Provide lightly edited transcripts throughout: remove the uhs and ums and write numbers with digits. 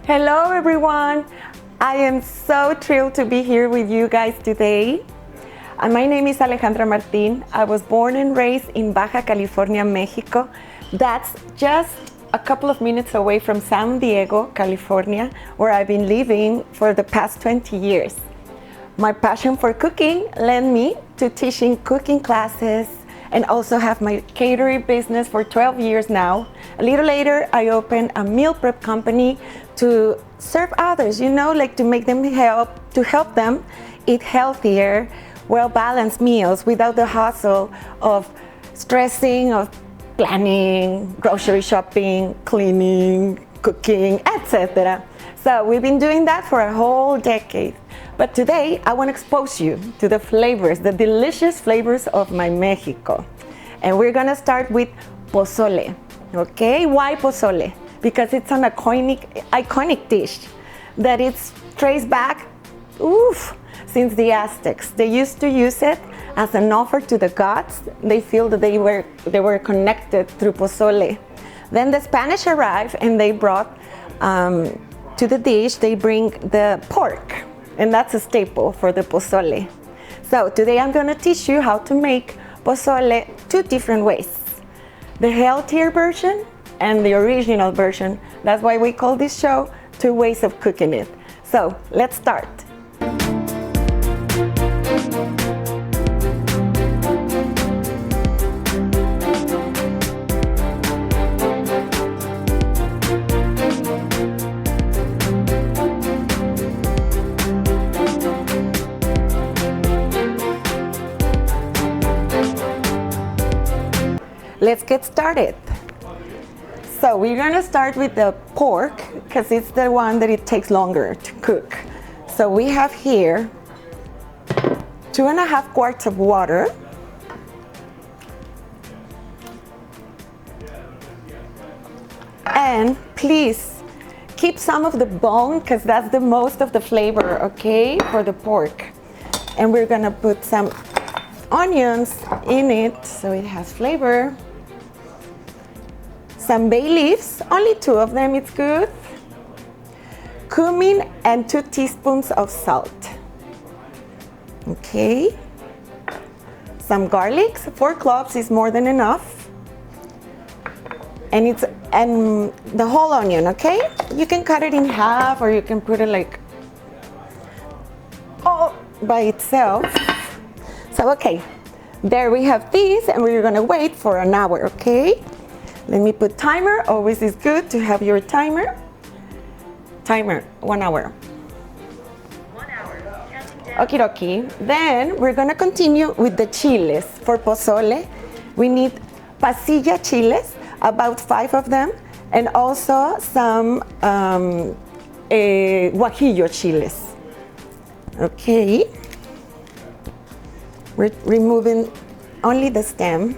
Hello everyone! I am so thrilled to be here with you guys today. My name is Alejandra Martin. I was born and raised in Baja California, Mexico. That's just a couple of minutes away from San Diego, California, where I've been living for the past 20 years. My passion for cooking led me to teaching cooking classes and also have my catering business for 12 years now. A little later, I opened a meal prep company to serve others, like to make them help them eat healthier, well-balanced meals without the hustle of stressing, of planning, grocery shopping, cleaning, cooking, etc. So we've been doing that for a whole decade. But today, I want to expose you to the flavors, the delicious flavors of my Mexico. And we're gonna start with pozole, okay? Why pozole? Because it's an iconic dish that it's traced back, since the Aztecs. They used to use it as an offer to the gods. They feel that they were connected through pozole. Then the Spanish arrived and they brought to the dish, they bring the pork. And that's a staple for the pozole. So today I'm gonna teach you how to make pozole two different ways. The healthier version and the original version. That's why we call this show Two Ways of Cooking It. So let's start. Let's get started. So we're gonna start with the pork because it's the one that it takes longer to cook. So we have here 2.5 quarts of water. And please keep some of the bone because that's the most of the flavor, okay, for the pork. And we're gonna put some onions in it so it has flavor. Some bay leaves, only 2 of them, it's good. Cumin and 2 teaspoons of salt. Okay. Some garlic, 4 cloves is more than enough. And the whole onion, okay? You can cut it in half or you can put it like all by itself. So okay, there we have these and we're gonna wait for an hour, okay? Let me put timer, always is good to have your timer. Timer, 1 hour. 1 hour, counting down. Okie dokie. Then we're gonna continue with the chiles. For pozole, we need pasilla chiles, about 5 of them, and also some guajillo chiles. Okay. We're removing only the stem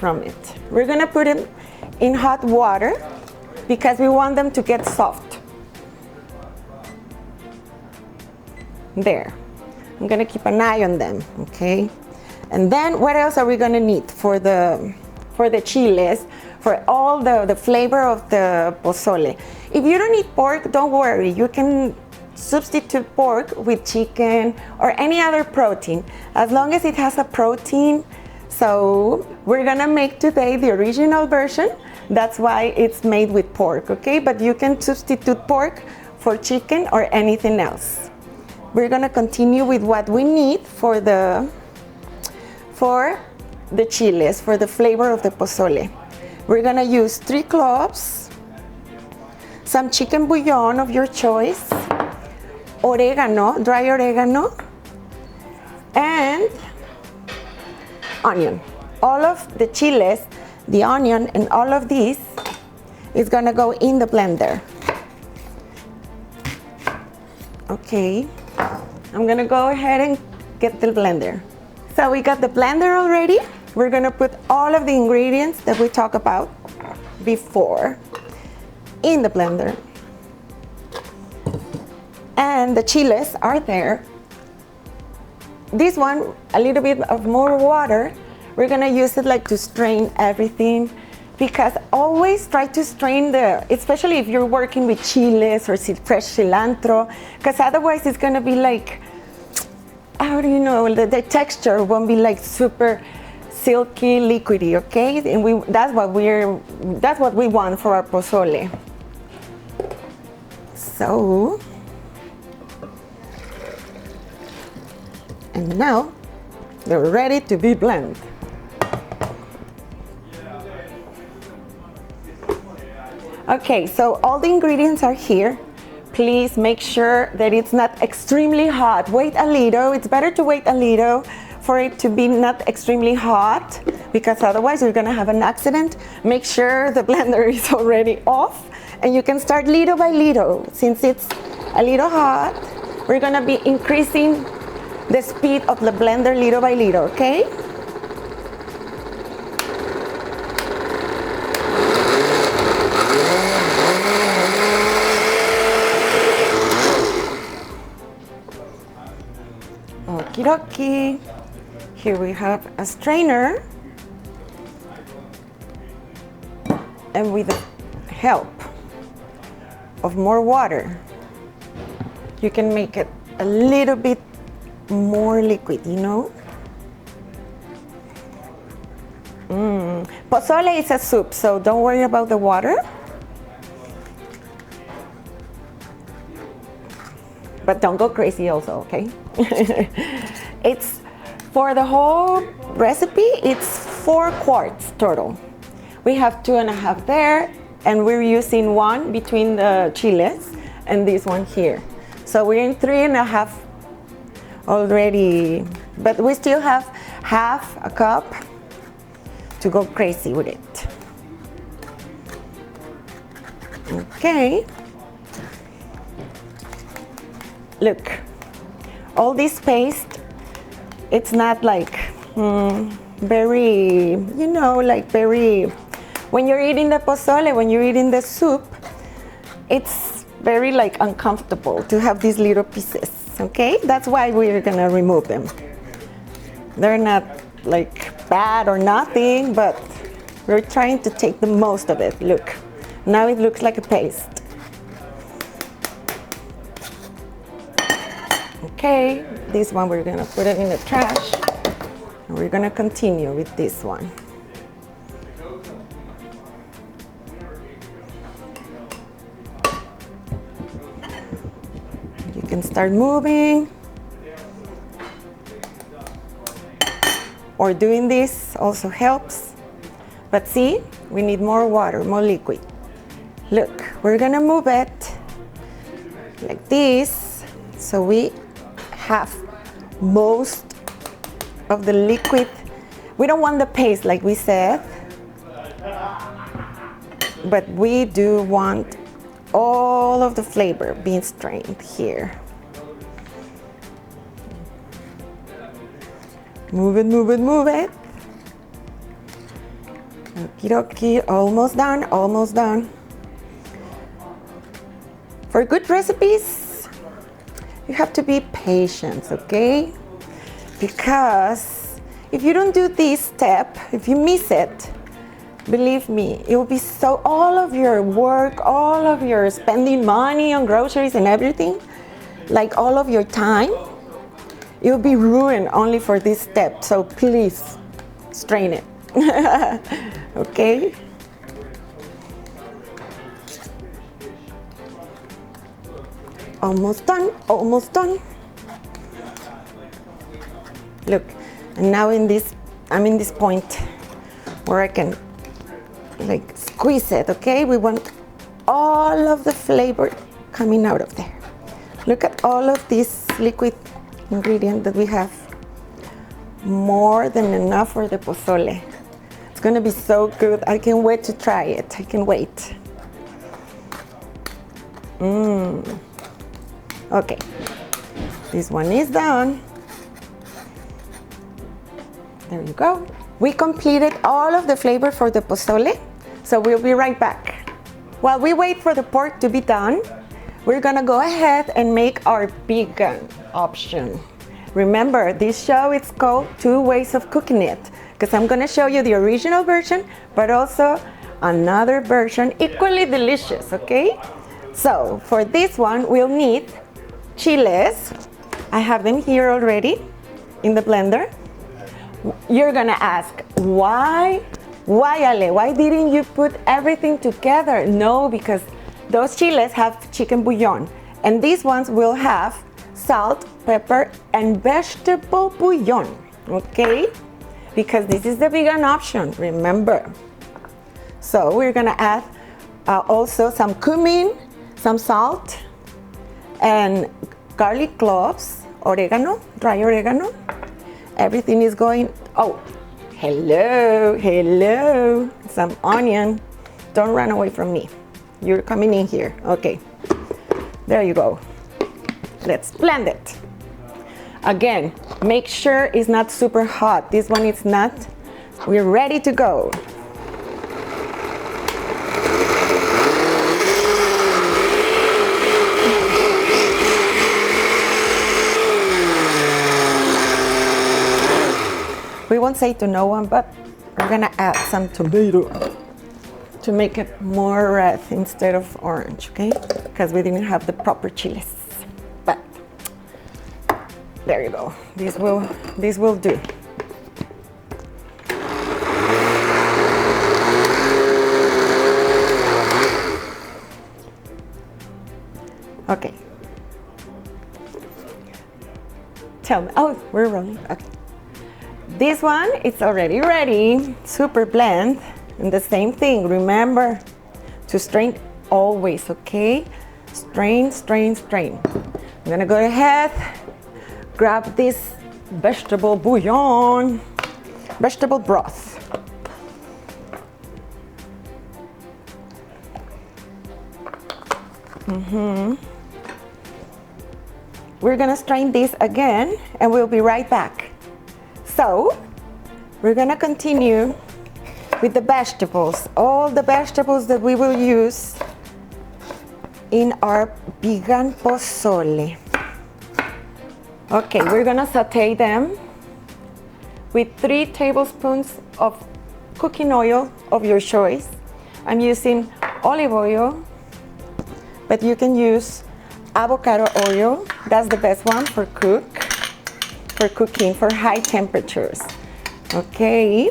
from it. We're gonna put them in hot water because we want them to get soft. There. I'm gonna keep an eye on them, okay? And then what else are we gonna need for the chiles, for all the flavor of the pozole? If you don't eat pork, don't worry. You can substitute pork with chicken or any other protein, as long as it has a protein. So we're gonna make today the original version. That's why it's made with pork, okay? But you can substitute pork for chicken or anything else. We're gonna continue with what we need for the chiles, for the flavor of the pozole. We're gonna use 3 cloves, some chicken bouillon of your choice, oregano, dry oregano, and onion. All of the chiles, the onion, and all of these is gonna go in the blender. Okay, I'm gonna go ahead and get the blender. So we got the blender already. We're gonna put all of the ingredients that we talked about before in the blender. And the chiles are there. This one, a little bit of more water. We're gonna use it like to strain everything because always try to strain especially if you're working with chiles or fresh cilantro, because otherwise it's gonna be like, how do you know, the texture won't be like super silky, liquidy, okay? And that's what we want for our pozole. So, and now they're ready to be blended. Okay, so all the ingredients are here. Please make sure that it's not extremely hot. Wait a little. It's better to wait a little for it to be not extremely hot, because otherwise you're gonna have an accident. Make sure the blender is already off, and you can start little by little. Since it's a little hot, we're gonna be increasing the speed of the blender little by little, okay? Okie dokie. Here we have a strainer, and with the help of more water, you can make it a little bit more liquid, you know? Pozole is a soup, so don't worry about the water. But don't go crazy also, okay? It's, for the whole recipe, it's 4 quarts total. We have 2.5 there, and we're using 1 between the chiles and this one here. So we're in 3.5 already, but we still have half a cup to go crazy with it. Okay. Look, all this paste, it's not like very, you know, like very, when you're eating the pozole, when you're eating the soup, it's very like uncomfortable to have these little pieces, okay? That's why we're gonna remove them. They're not like bad or nothing, but we're trying to take the most of it. Look, now it looks like a paste. Okay, this one we're gonna put it in the trash, and we're gonna continue with this one. You can start moving, or doing this also helps. But see, we need more water, more liquid. Look, we're gonna move it like this, so we have most of the liquid. We don't want the paste like we said, but we do want all of the flavor being strained here. Move it, move it, move it. Okie dokie, almost done, almost done. For good recipes, you have to be patient, okay? Because if you don't do this step, if you miss it, believe me, it will be so, all of your work, all of your spending money on groceries and everything, like all of your time, it will be ruined only for this step. So please, strain it, okay? Almost done, almost done. Look, and now I'm in this point where I can like squeeze it, okay? We want all of the flavor coming out of there. Look at all of this liquid ingredient that we have. More than enough for the pozole. It's gonna be so good. I can't wait to try it. I can wait. Okay, this one is done. There you go. We completed all of the flavor for the pozole, so we'll be right back. While we wait for the pork to be done, we're gonna go ahead and make our vegan option. Remember, this show is called 2 Ways of Cooking It, because I'm gonna show you the original version, but also another version, equally delicious, okay? So for this one, we'll need chiles. I have them here already in the blender. You're gonna ask, why? Why, Ale? Why didn't you put everything together? No, because those chiles have chicken bouillon, and these ones will have salt, pepper, and vegetable bouillon, okay? Because this is the vegan option, remember. So we're gonna add also some cumin, some salt, and garlic cloves, oregano, dry oregano. Everything is going, oh, hello, hello, some onion. Don't run away from me. You're coming in here, okay. There you go. Let's blend it. Again, make sure it's not super hot. This one is not. We're ready to go. We won't say to no one, but we're gonna add some tomato to make it more red instead of orange, okay? Because we didn't have the proper chiles. But there you go. This will do. Okay. Tell me. Oh, we're rolling. Okay. This one, it's already ready. Super blend. And the same thing, remember to strain always, okay? Strain, strain, strain. I'm gonna go ahead, grab this vegetable bouillon, vegetable broth. We're gonna strain this again and we'll be right back. So, we're gonna continue with the vegetables, all the vegetables that we will use in our vegan pozole. Okay, we're gonna saute them with 3 tablespoons of cooking oil of your choice. I'm using olive oil, but you can use avocado oil. That's the best one for cooking, for high temperatures. Okay.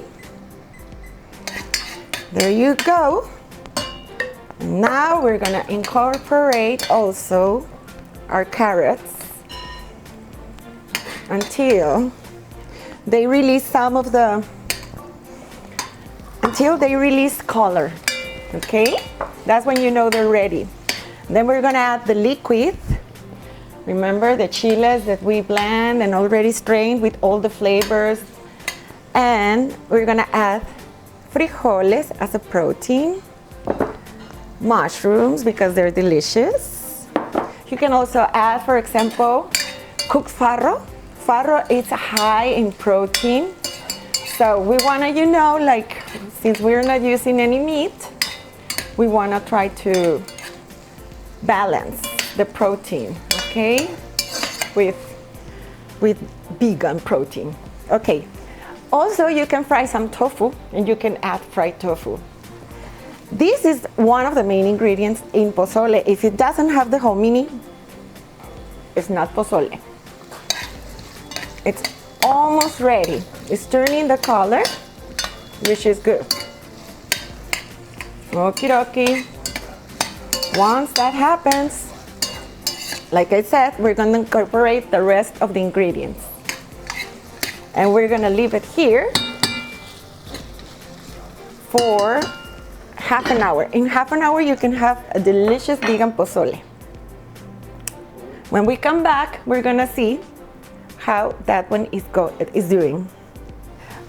There you go. Now we're gonna incorporate also our carrots until they release until they release color, okay? That's when you know they're ready. Then we're gonna add the liquid. Remember the chiles that we blend and already strained with all the flavors. And we're gonna add frijoles as a protein, mushrooms because they're delicious. You can also add, for example, cooked farro. Farro is high in protein. So we wanna, like, since we're not using any meat, we wanna try to balance the protein, okay, with vegan protein. Okay. Also, you can fry some tofu and you can add fried tofu. This is one of the main ingredients in pozole. If it doesn't have the hominy, it's not pozole. It's almost ready. It's turning the color, which is good. Okie dokie. Once that happens, like I said, we're gonna incorporate the rest of the ingredients. And we're gonna leave it here for half an hour. In half an hour, you can have a delicious vegan pozole. When we come back, we're gonna see how that one is doing.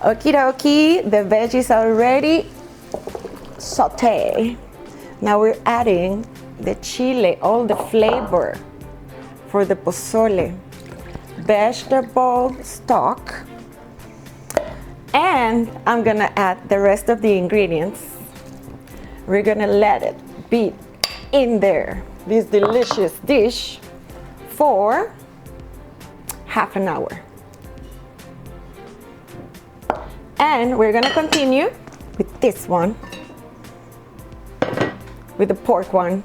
Okie dokie, the veggies are ready. Saute. Now we're adding the chile, all the flavor for the pozole. Vegetable stock. And I'm gonna add the rest of the ingredients. We're gonna let it be in there, this delicious dish, for half an hour. And we're gonna continue with this one. with the pork one.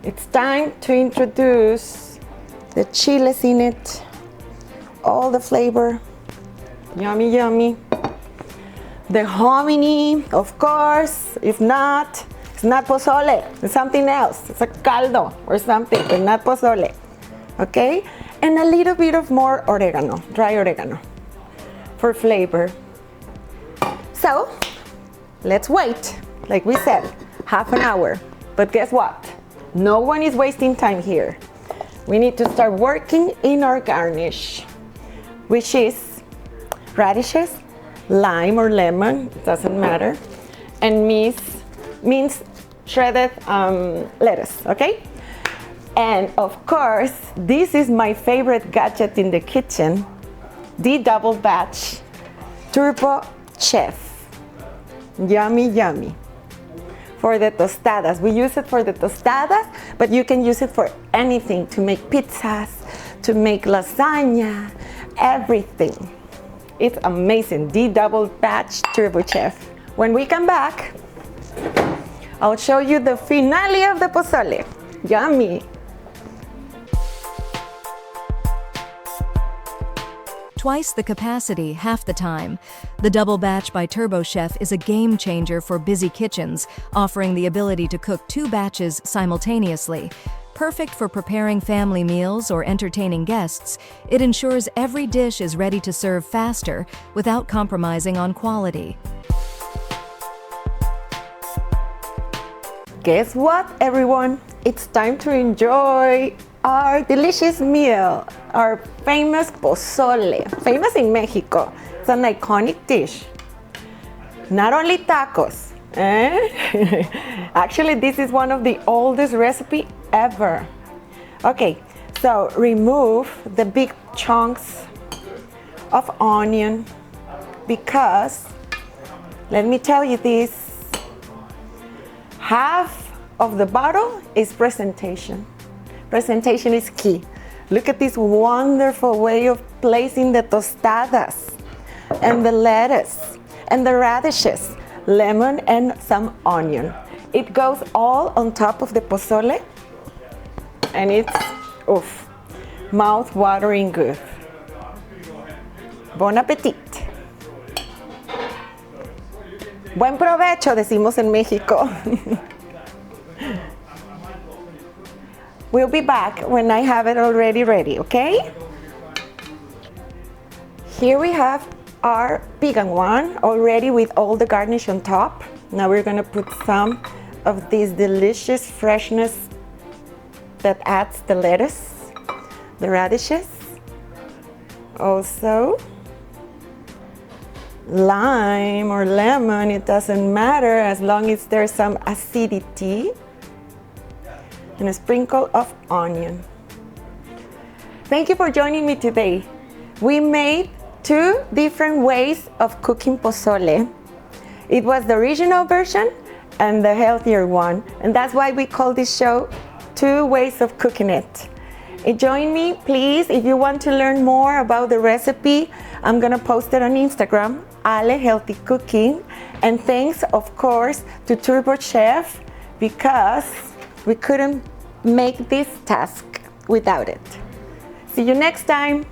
It's time to introduce the chiles in it, all the flavor. Yummy, yummy. The hominy, of course. If not, it's not pozole. It's something else. It's a caldo or something, but not pozole. Okay? And a little bit of more oregano, dry oregano, for flavor. So, let's wait. Like we said, half an hour. But guess what? No one is wasting time here. We need to start working in our garnish, which is radishes, lime or lemon, it doesn't matter, and minced shredded lettuce, okay? And of course, this is my favorite gadget in the kitchen, the double batch turbo chef. Yummy, yummy. For the tostadas. We use it for the tostadas, but you can use it for anything, to make pizzas, to make lasagna, everything. It's amazing, the double batch turbo chef. When we come back, I'll show you the finale of the pozole. Yummy. Twice the capacity, half the time. The Double Batch by Turbo Chef is a game changer for busy kitchens, offering the ability to cook 2 batches simultaneously. Perfect for preparing family meals or entertaining guests, it ensures every dish is ready to serve faster without compromising on quality. Guess what, everyone? It's time to enjoy our delicious meal, our famous pozole, famous in Mexico. It's an iconic dish. Not only tacos, Actually, this is one of the oldest recipe ever. Okay, so remove the big chunks of onion because, let me tell you this, half of the bottle is presentation. Presentation is key. Look at this wonderful way of placing the tostadas and the lettuce and the radishes, lemon and some onion. It goes all on top of the pozole and it's mouth-watering good. Bon appetit. Buen provecho, decimos en México. We'll be back when I have it already ready, okay? Here we have our vegan one already with all the garnish on top. Now we're gonna put some of this delicious freshness that adds the lettuce, the radishes, also lime or lemon, it doesn't matter as long as there's some acidity, and a sprinkle of onion. Thank you for joining me today. We made 2 different ways of cooking pozole. It was the original version and the healthier one, and that's why we call this show 2 Ways of Cooking It. Join me, please, if you want to learn more about the recipe. I'm gonna post it on Instagram, Ale Healthy Cooking. And thanks, of course, to Turbo Chef, because we couldn't make this task without it. See you next time.